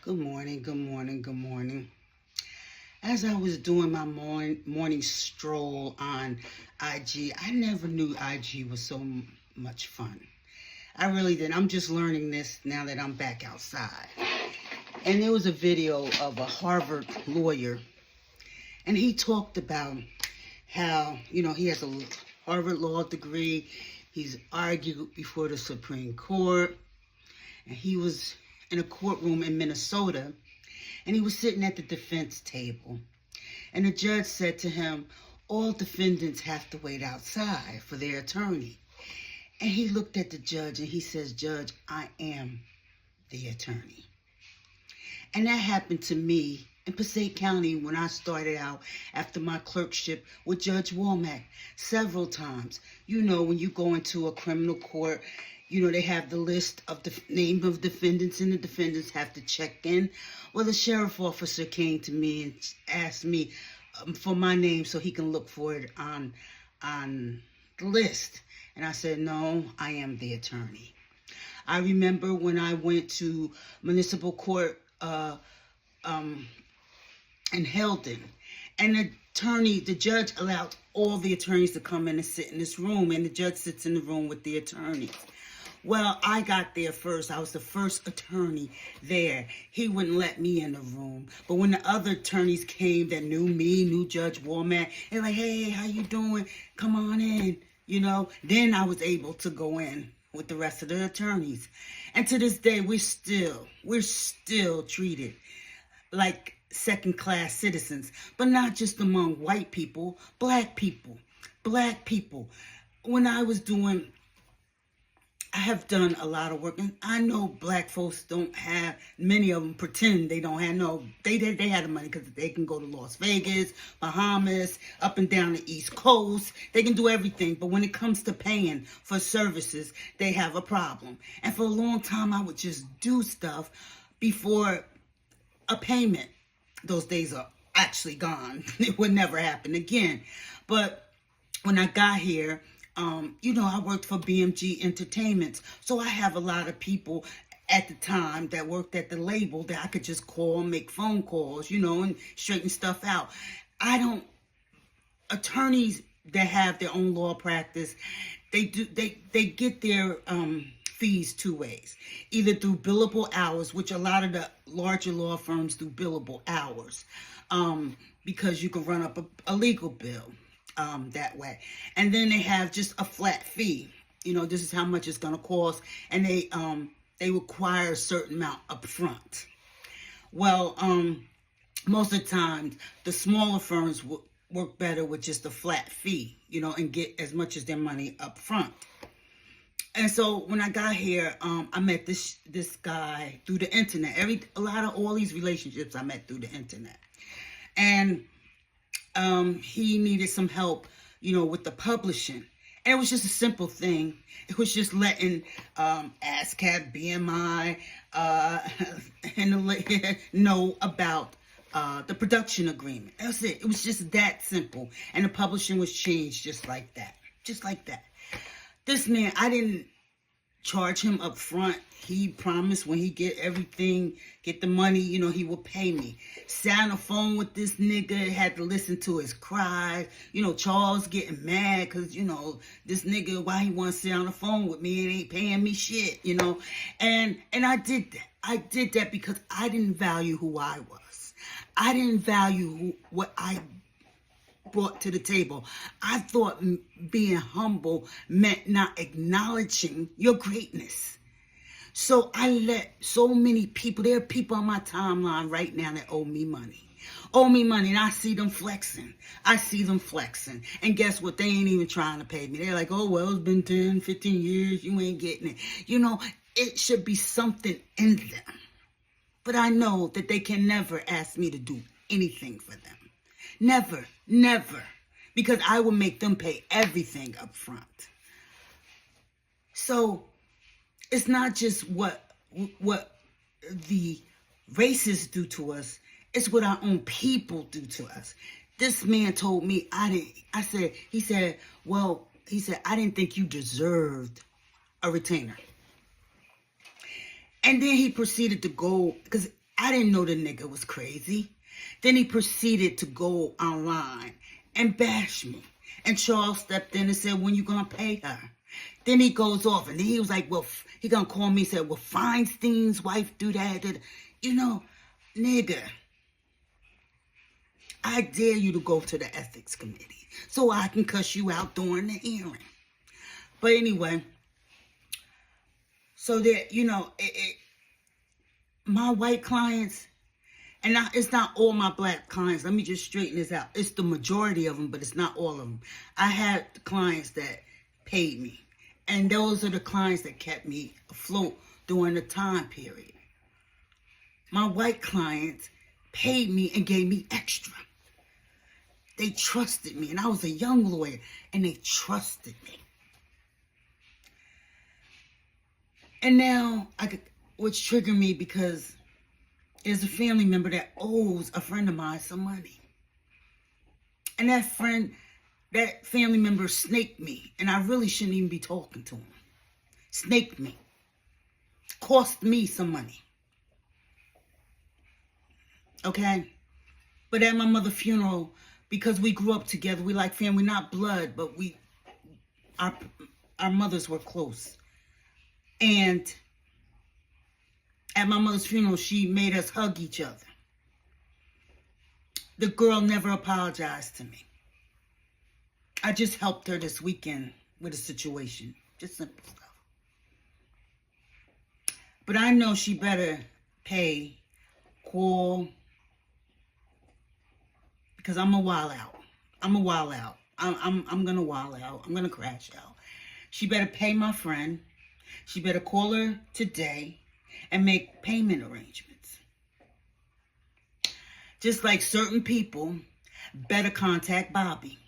Good morning, good morning, good morning. As I was doing my morning stroll on IG, I never knew IG was so much fun. I really didn't. I'm just learning this now that I'm back outside. And there was a video of a Harvard lawyer, and he talked about how, he has a Harvard law degree. He's argued before the Supreme Court, and he was in a courtroom in Minnesota, and he was sitting at the defense table. And the judge said to him, all defendants have to wait outside for their attorney. And he looked at the judge and he says, Judge, I am the attorney. And that happened to me in Passaic County when I started out after my clerkship with Judge Womack several times. When you go into a criminal court, they have the list of the name of defendants, and the defendants have to check in. Well, the sheriff officer came to me and asked me for my name so he can look for it on the list. And I said, no, I am the attorney. I remember when I went to municipal court in Heldon, and the judge allowed all the attorneys to come in and sit in this room, and the judge sits in the room with the attorneys. Well, I got there first. I was the first attorney there. He wouldn't let me in the room. But when the other attorneys came that knew me, knew Judge Womack, they're like, hey, how you doing? Come on in, Then I was able to go in with the rest of the attorneys. And to this day, we're still treated like second-class citizens, but not just among white people, black people. When I have done a lot of work, and I know black folks don't have, many of them pretend they don't have, no, they have the money because they can go to Las Vegas, Bahamas, up and down the East Coast. They can do everything, but when it comes to paying for services, they have a problem. And for a long time, I would just do stuff before a payment. Those days are actually gone. It would never happen again. But when I got here, I worked for BMG Entertainments. So I have a lot of people at the time that worked at the label that I could just call, make phone calls, and straighten stuff out. Attorneys that have their own law practice, they get their fees two ways. Either through billable hours, which a lot of the larger law firms do billable hours, because you can run up a legal bill that way. And then they have just a flat fee. This is how much it's going to cost, and they require a certain amount up front. Well, most of the time, the smaller firms work better with just a flat fee, and get as much as their money up front. And so when I got here, I met this guy through the internet. All these relationships I met through the internet. And he needed some help, with the publishing. And it was just a simple thing. It was just letting ASCAP, BMI, and know about the production agreement. That's it. It was just that simple. And the publishing was changed just like that. Just like that. This man, I didn't charge him up front. He promised when he get the money, he will pay me. Sat on the phone with this nigga, had to listen to his cries. Charles getting mad because, this nigga, why he want to sit on the phone with me and ain't paying me shit, And I did that. I did that because I didn't value who I was. I didn't value what I brought to the table. I thought being humble meant not acknowledging your greatness. So I let so many people, there are people on my timeline right now that owe me money, and I see them flexing. And guess what? They ain't even trying to pay me. They're like, oh, well, it's been 10, 15 years. You ain't getting it. It should be something in them. But I know that they can never ask me to do anything for them. Never. Because I will make them pay everything up front. So it's not just what the racists do to us. It's what our own people do to us. This man told me he said, I didn't think you deserved a retainer. And then he proceeded to go, because I didn't know the nigga was crazy. Then he proceeded to go online and bash me. And Charles stepped in and said, when you gonna pay her? Then he goes off and he was like, well, he gonna call me and said, well, Feinstein's wife do that. You know, nigga, I dare you to go to the ethics committee so I can cuss you out during the hearing. But anyway, so that, you know, my white clients, and it's not all my black clients. Let me just straighten this out. It's the majority of them, but it's not all of them. I had clients that paid me. And those are the clients that kept me afloat during the time period. My white clients paid me and gave me extra. They trusted me. And I was a young lawyer, and they trusted me. And now, which triggered me because there's a family member that owes a friend of mine some money. And that family member snaked me. And I really shouldn't even be talking to him. Snaked me. Cost me some money. Okay? But at my mother's funeral, because we grew up together, we like family, not blood, but our mothers were close. And at my mother's funeral, she made us hug each other. The girl never apologized to me. I just helped her this weekend with a situation. Just simple stuff. But I know she better pay, call, because I'm a wild out. I'm a wild out. I'm going to wild out. I'm going to crash out. She better pay my friend. She better call her today and make payment arrangements. Just like certain people better contact Bobby.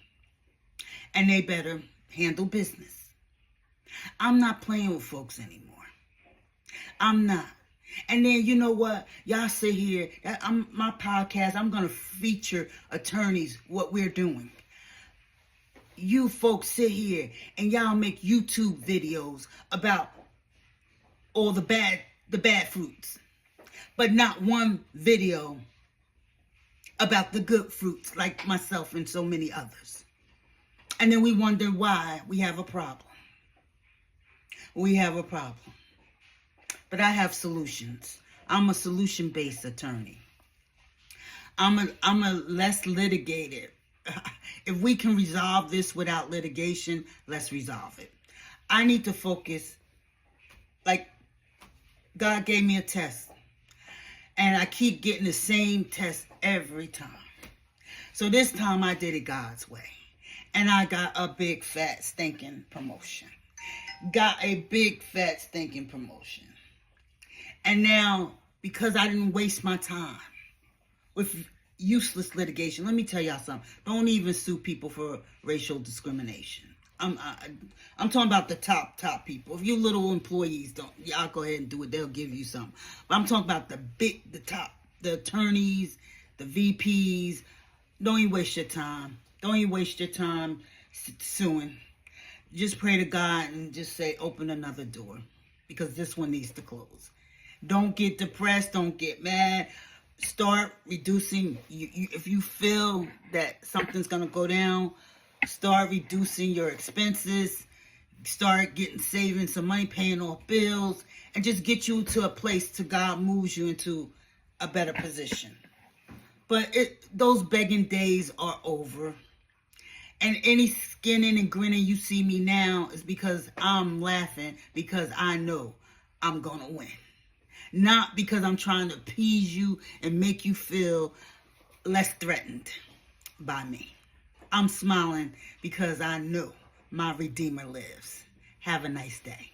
And they better handle business. I'm not playing with folks anymore. I'm not. And then, you know what? Y'all sit here. My podcast, I'm going to feature attorneys, what we're doing. You folks sit here and y'all make YouTube videos about all the bad fruits. But not one video about the good fruits like myself and so many others. And then we wonder why we have a problem. We have a problem. But I have solutions. I'm a solution-based attorney. I'm a less litigated. If we can resolve this without litigation, let's resolve it. I need to focus. Like, God gave me a test. And I keep getting the same test every time. So this time I did it God's way. And I got a big, fat, stinking promotion. Got a big, fat, stinking promotion. And now, because I didn't waste my time with useless litigation, let me tell y'all something. Don't even sue people for racial discrimination. I'm talking about the top people. If you little employees y'all go ahead and do it. They'll give you some. But I'm talking about the top, the attorneys, the VPs. Don't even waste your time. Don't even waste your time suing. Just pray to God and just say, open another door. Because this one needs to close. Don't get depressed. Don't get mad. Start reducing. If you feel that something's going to go down, start reducing your expenses. Start saving some money, paying off bills. And just get you to a place till God moves you into a better position. But those begging days are over. And any skinning and grinning you see me now is because I'm laughing because I know I'm going to win. Not because I'm trying to appease you and make you feel less threatened by me. I'm smiling because I know my Redeemer lives. Have a nice day.